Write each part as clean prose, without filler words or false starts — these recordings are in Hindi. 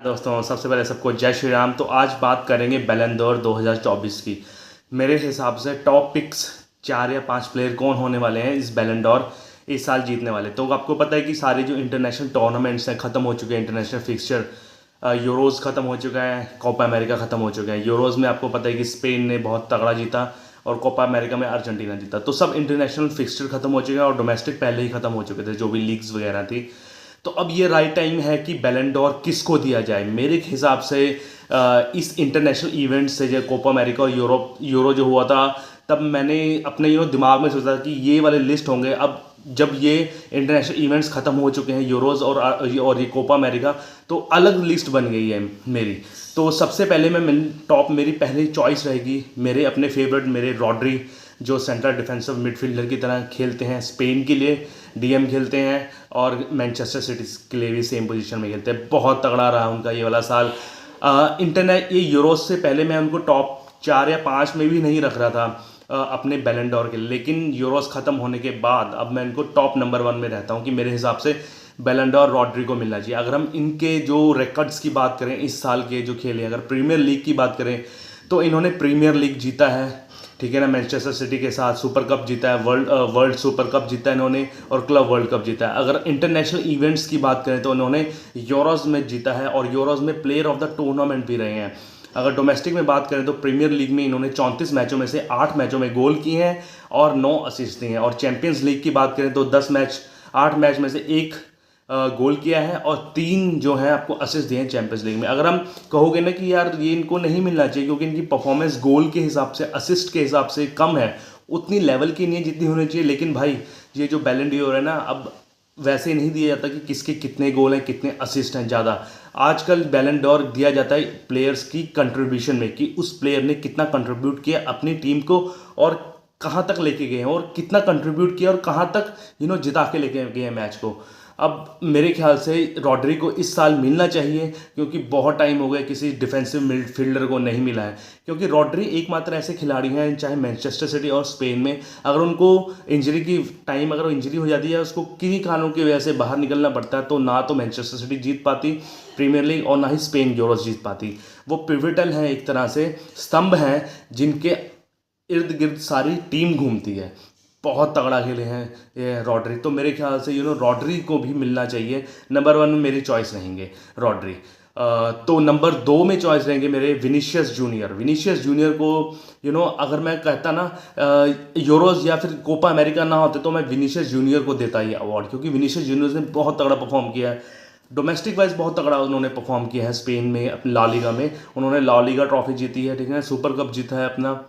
दोस्तों, सबसे पहले सबको जय श्री राम। तो आज बात करेंगे बैलन डोर 2024 की। मेरे हिसाब से टॉप पिक्स 4 या 5 प्लेयर कौन होने वाले हैं इस बैलन डोर इस साल जीतने वाले। तो आपको पता है कि सारे जो इंटरनेशनल टूर्नामेंट्स हैं ख़त्म हो चुके हैं। इंटरनेशनल फिक्सचर यूरोज़ ख़त्म हो चुका है, कोपा अमेरिका ख़त्म हो चुका है। यूरोज़ में आपको पता है कि स्पेन ने बहुत तगड़ा जीता और कोपा अमेरिका में अर्जेंटीना जीता। तो सब इंटरनेशनल फिक्सचर ख़त्म हो चुके हैं और डोमेस्टिक पहले ही ख़त्म हो चुके थे, जो भी लीग्स वगैरह थी। तो अब ये राइट टाइम है कि बैलन डोर किसको दिया जाए। मेरे हिसाब से इस इंटरनेशनल इवेंट से, जो कोपा अमेरिका और यूरो जो हुआ था, तब मैंने अपने दिमाग में सोचा कि ये वाले लिस्ट होंगे। अब जब ये इंटरनेशनल इवेंट्स ख़त्म हो चुके हैं, यूरोज़ और ये कोपा अमेरिका, तो अलग लिस्ट बन गई है मेरी। तो सबसे पहले मेरी पहली चॉइस रहेगी मेरे अपने फेवरेट, मेरे रॉड्री, जो सेंट्रल डिफेंसिव मिडफील्डर की तरह खेलते हैं। स्पेन के लिए डीएम खेलते हैं और मैनचेस्टर सिटी के लिए भी सेम पोजीशन में खेलते हैं। बहुत तगड़ा रहा उनका ये वाला साल। ये यूरोज से पहले मैं उनको टॉप 4 या 5 में भी नहीं रख रहा था अपने बैलन डोर के लिए, लेकिन यूरोज ख़त्म होने के बाद अब मैं इनको टॉप नंबर 1 में रहता हूँ कि मेरे हिसाब से बैलन डोर रॉड्री को मिलना चाहिए। अगर हम इनके जो रिकॉर्ड्स की बात करें, इस साल के जो खेले, अगर प्रीमियर लीग की बात करें तो इन्होंने प्रीमियर लीग जीता है, ठीक है ना, मैनचेस्टर सिटी के साथ सुपर कप जीता है, वर्ल्ड सुपर कप जीता है इन्होंने, और क्लब वर्ल्ड कप जीता है। अगर इंटरनेशनल इवेंट्स की बात करें तो इन्होंने यूरोज में जीता है और यूरोज में प्लेयर ऑफ द टूर्नामेंट भी रहे हैं। अगर डोमेस्टिक में बात करें तो प्रीमियर लीग में इन्होंने 34 मैचों में से 8 मैचों में गोल किए हैं और 9 असिस्ट दिए हैं। और चैंपियंस लीग की बात करें तो 8 मैच में से 1 गोल किया है और 3 जो है आपको असिस्ट दिए हैं चैंपियंस लीग में। अगर हम कहोगे ना कि यार ये इनको नहीं मिलना चाहिए क्योंकि इनकी परफॉर्मेंस गोल के हिसाब से, असिस्ट के हिसाब से कम है, उतनी लेवल की नहीं है जितनी होनी चाहिए, लेकिन भाई ये जो बैलन डोर है ना, अब वैसे नहीं दिया जाता कि किसके कितने गोल हैं, कितने असिस्ट हैं ज़्यादा। आजकल बैलन डोर दिया जाता है प्लेयर्स की कंट्रीब्यूशन में, कि उस प्लेयर ने कितना कंट्रीब्यूट किया अपनी टीम को और कहाँ तक लेके गए हैं और कितना कंट्रीब्यूट किया और कहाँ तक जिता के लेके गए हैं मैच को। अब मेरे ख्याल से रॉड्री को इस साल मिलना चाहिए क्योंकि बहुत टाइम हो गया किसी डिफेंसिव मिडफील्डर को नहीं मिला है। क्योंकि रॉड्री एकमात्र ऐसे खिलाड़ी हैं, चाहे मैनचेस्टर सिटी और स्पेन में, अगर उनको अगर इंजरी हो जाती है, उसको किन्हीं कारणों की वजह से बाहर निकलना पड़ता है, तो ना तो मैनचेस्टर सिटी जीत पाती प्रीमियर लीग और ना ही स्पेन यूरोज जीत पाती। वो पिविटल हैं, एक तरह से स्तंभ हैं जिनके इर्द गिर्द सारी टीम घूमती है। बहुत तगड़ा खेले हैं ये रॉड्री। तो मेरे ख्याल से रॉड्री को भी मिलना चाहिए। नंबर 1 में मेरी चॉइस रहेंगे रॉड्री। तो नंबर 2 में चॉइस रहेंगे मेरे विनीशियस जूनियर को अगर मैं कहता ना यूरोज या फिर कोपा अमेरिका ना होते तो मैं विनीशियस जूनियर को देता ये अवार्ड, क्योंकि विनीशियस जूनियर ने बहुत तगड़ा परफॉर्म किया है। डोमेस्टिक वाइज बहुत तगड़ा उन्होंने परफॉर्म किया है। स्पेन में अपनी ला लीगा में उन्होंने ला लीगा ट्रॉफी जीती है, ठीक है, सुपर कप जीता है अपना,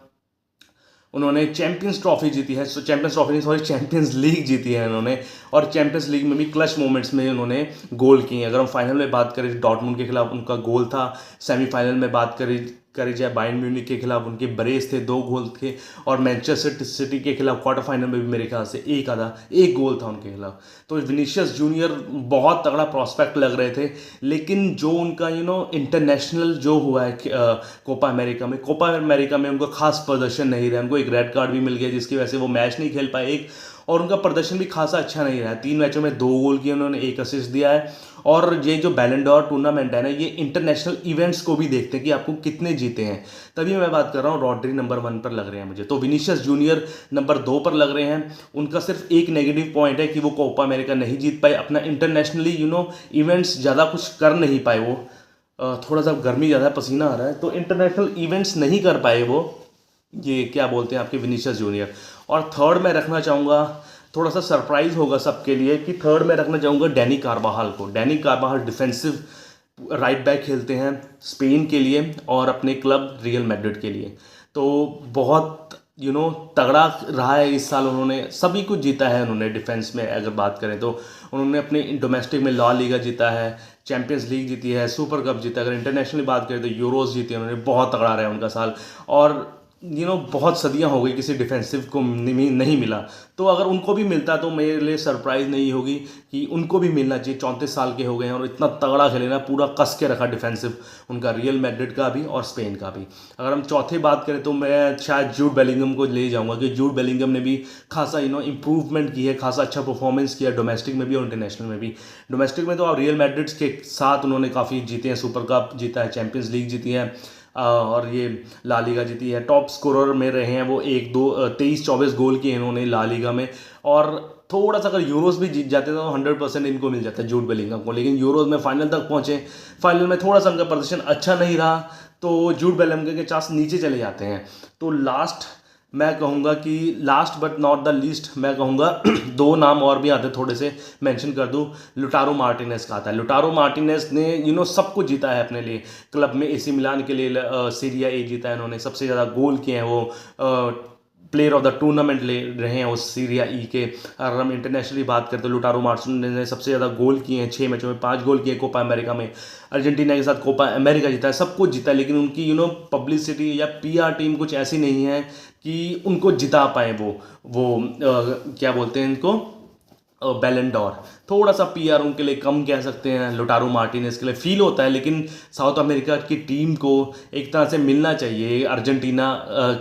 उन्होंने चैंपियंस ट्रॉफी जीती है, चैंपियंस लीग जीती है इन्होंने, और चैंपियंस लीग में भी क्लच मोमेंट्स में उन्होंने गोल किए। अगर हम फाइनल में बात करें, डॉर्टमुंड के खिलाफ उनका गोल था। सेमीफाइनल में बात करी जाए, बायर्न म्यूनिख के खिलाफ उनके ब्रेस थे, 2 गोल थे, और मैनचेस्टर सिटी के खिलाफ क्वार्टर फाइनल में भी मेरे ख्याल से एक गोल था उनके खिलाफ। तो विनीशियस जूनियर बहुत तगड़ा प्रॉस्पेक्ट लग रहे थे, लेकिन जो उनका इंटरनेशनल जो हुआ है कोपा अमेरिका में उनका खास प्रदर्शन नहीं रहा। उनको एक रेड कार्ड भी मिल गया जिसकी वजह से वो मैच नहीं खेल पाए, और उनका प्रदर्शन भी खासा अच्छा नहीं रहा। 3 मैचों में 2 गोल किए उन्होंने, 1 असिस्ट दिया है। और ये जो बैलन डोर टूर्नामेंट है ना, ये इंटरनेशनल इवेंट्स को भी देखते हैं कि आपको कितने जीते हैं। तभी मैं बात कर रहा हूँ, रॉड्री नंबर 1 पर लग रहे हैं मुझे, तो विनीशियस जूनियर नंबर 2 पर लग रहे हैं। उनका सिर्फ एक नेगेटिव पॉइंट है कि वो कोपा अमेरिका नहीं जीत पाए, अपना इंटरनेशनली इवेंट्स ज़्यादा कुछ कर नहीं पाए। वो थोड़ा सा गर्मी ज़्यादा, पसीना आ रहा है, तो इंटरनेशनल इवेंट्स नहीं कर पाए वो, ये क्या बोलते हैं आपके विनीशियस जूनियर। और थर्ड मैं रखना चाहूँगा, थोड़ा सा सरप्राइज होगा सबके लिए, कि थर्ड में रखना चाहूँगा डैनी कार्वाहाल को। डैनी कार्वाहाल डिफेंसिव राइट बैक खेलते हैं स्पेन के लिए और अपने क्लब रियल मैड्रिड के लिए। तो बहुत तगड़ा रहा है इस साल, उन्होंने सभी कुछ जीता है। उन्होंने डिफेंस में अगर बात करें तो उन्होंने अपने डोमेस्टिक में ला लीगा जीता है, चैंपियंस लीग जीती है, सुपर कप जीता है। अगर इंटरनेशनली बात करें तो यूरोज जीती है उन्होंने। बहुत तगड़ा रहा है उनका साल। और बहुत सदियां हो गई किसी डिफेंसिव को नहीं मिला। तो अगर उनको भी मिलता तो मेरे लिए सरप्राइज़ नहीं होगी कि उनको भी मिलना चाहिए। 34 साल के हो गए हैं और इतना तगड़ा खेले ना, पूरा कस के रखा डिफेंसिव उनका, रियल मैड्रिड का भी और स्पेन का भी। अगर हम चौथी बात करें तो मैं शायद जूड बेलिंगम को ले जाऊंगा कि जूड बेलिंगम ने भी खासा इम्प्रूवमेंट की है, खासा अच्छा परफॉर्मेंस किया डोमेस्टिक में भी और इंटरनेशनल में भी। डोमेस्टिक में तो रियल मैड्रिड के साथ उन्होंने काफ़ी जीते हैं, सुपर कप जीता है, चैंपियंस लीग जीती है, और ये ला लीगा जीती है। टॉप स्कोरर में रहे हैं वो, 23-24 गोल किए इन्होंने ला लीगा में। और थोड़ा सा अगर यूरोज भी जीत जाते तो 100% इनको मिल जाता है जूड बेलिंगम को, लेकिन यूरोज में फाइनल तक पहुंचे, फाइनल में थोड़ा सा उनका प्रदर्शन अच्छा नहीं रहा तो जूड बेलिंगम के चांस नीचे चले जाते हैं। तो लास्ट मैं कहूँगा कि last but not the least मैं कहूँगा दो नाम और भी आते थोड़े से मेंशन कर दूँ। लुटारो मार्टिनेज का आता है। लुटारो मार्टिनेज ने सब कुछ जीता है अपने लिए, क्लब में एसी मिलान के लिए सीरिया ए जीता है इन्होंने, सबसे ज़्यादा गोल किए हैं वो, प्लेयर ऑफ द टूर्नामेंट ले रहे हैं उस सीरिया ई के। अगर हम इंटरनेशनली बात करते तो लुटारो मार्टिनेज ने सबसे ज़्यादा गोल किए हैं, 6 मैचों में 5 गोल किए, कोपा अमेरिका में अर्जेंटीना के साथ कोपा अमेरिका जीता है, सब कुछ जीता है। लेकिन उनकी पब्लिसिटी या पीआर टीम कुछ ऐसी नहीं है कि उनको जिता पाए वो क्या बोलते हैं इनको, बैलन डोर। थोड़ा सा पीआर उनके लिए कम कह सकते हैं लुटारो मार्टिनेज के लिए, फील होता है। लेकिन साउथ अमेरिका की टीम को एक तरह से मिलना चाहिए अर्जेंटीना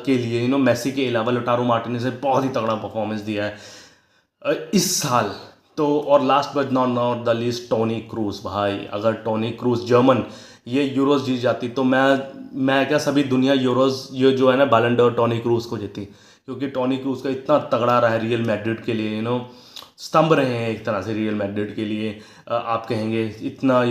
के लिए। मेसी के अलावा लुटारो मार्टिनेज ने बहुत ही तगड़ा परफॉर्मेंस दिया है इस साल तो। और last but not the least Toni Kroos. भाई अगर टोनी क्रूज जर्मन ये यूरोज जीत जाती तो मैं क्या सभी दुनिया यूरोज ये जो है ना बैलन डोर टोनी क्रूज को जीती, क्योंकि टोनी क्रूज का इतना तगड़ा रहा है रियल मैड्रिड के लिए। स्तंभ रहे हैं एक तरह से रियल मैड्रिड के लिए। आप कहेंगे इतना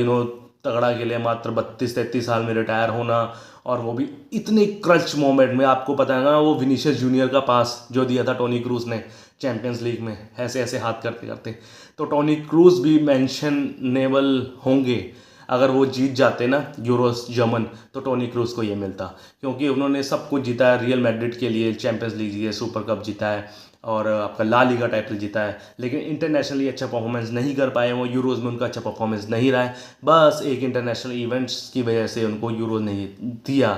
तगड़ा खेले, मात्र 32-33 साल में रिटायर होना, और वो भी इतने क्रच मोमेंट में। आपको पता है ना वो विनीशियस जूनियर का पास जो दिया था टोनी क्रूज ने चैंपियंस लीग में, ऐसे ऐसे हाथ करते करते। तो टोनी क्रूज भी मेंशनेबल होंगे अगर वो जीत जाते ना यूरोस जर्मन, तो टोनी क्रूज को ये मिलता, क्योंकि उन्होंने सब कुछ जीता है रियल मैड्रिड के लिए, चैंपियंस लीग जीती है, सुपर कप जीता है और आपका ला लीगा टाइटल जीता है। लेकिन इंटरनेशनली अच्छा परफॉर्मेंस नहीं कर पाए वो, यूरोज में उनका अच्छा परफॉर्मेंस नहीं रहा है। बस एक इंटरनेशनल इवेंट्स की वजह से उनको यूरो नहीं दिया,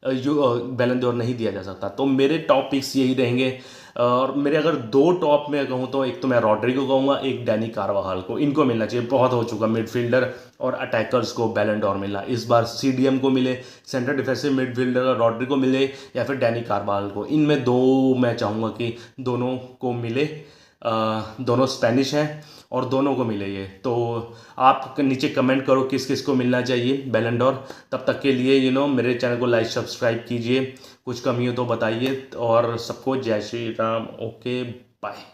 बैलन डोर नहीं दिया जा सकता। तो मेरे टॉप पिक्स यही रहेंगे। और मेरे अगर दो टॉप में कहूँ तो एक तो मैं रॉड्रिगो कहूँगा, एक डैनी कार्वाहाल को। इनको मिलना चाहिए, बहुत हो चुका मिडफील्डर और अटैकर्स को बैलन डोर मिला। इस बार सीडीएम को मिले, सेंटर डिफेंसिव मिडफील्डर रॉड्रिगो मिले, या फिर डैनी कार्वाहाल को। इनमें दो मैं चाहूँगा कि दोनों को मिले। दोनों स्पेनिश हैं और दोनों को मिले ये। तो आप नीचे कमेंट करो किस किस को मिलना चाहिए बैलन डोर। तब तक के लिए मेरे चैनल को लाइक सब्सक्राइब कीजिए, कुछ कमी हो तो बताइए, और सबको जय श्री राम। Okay bye.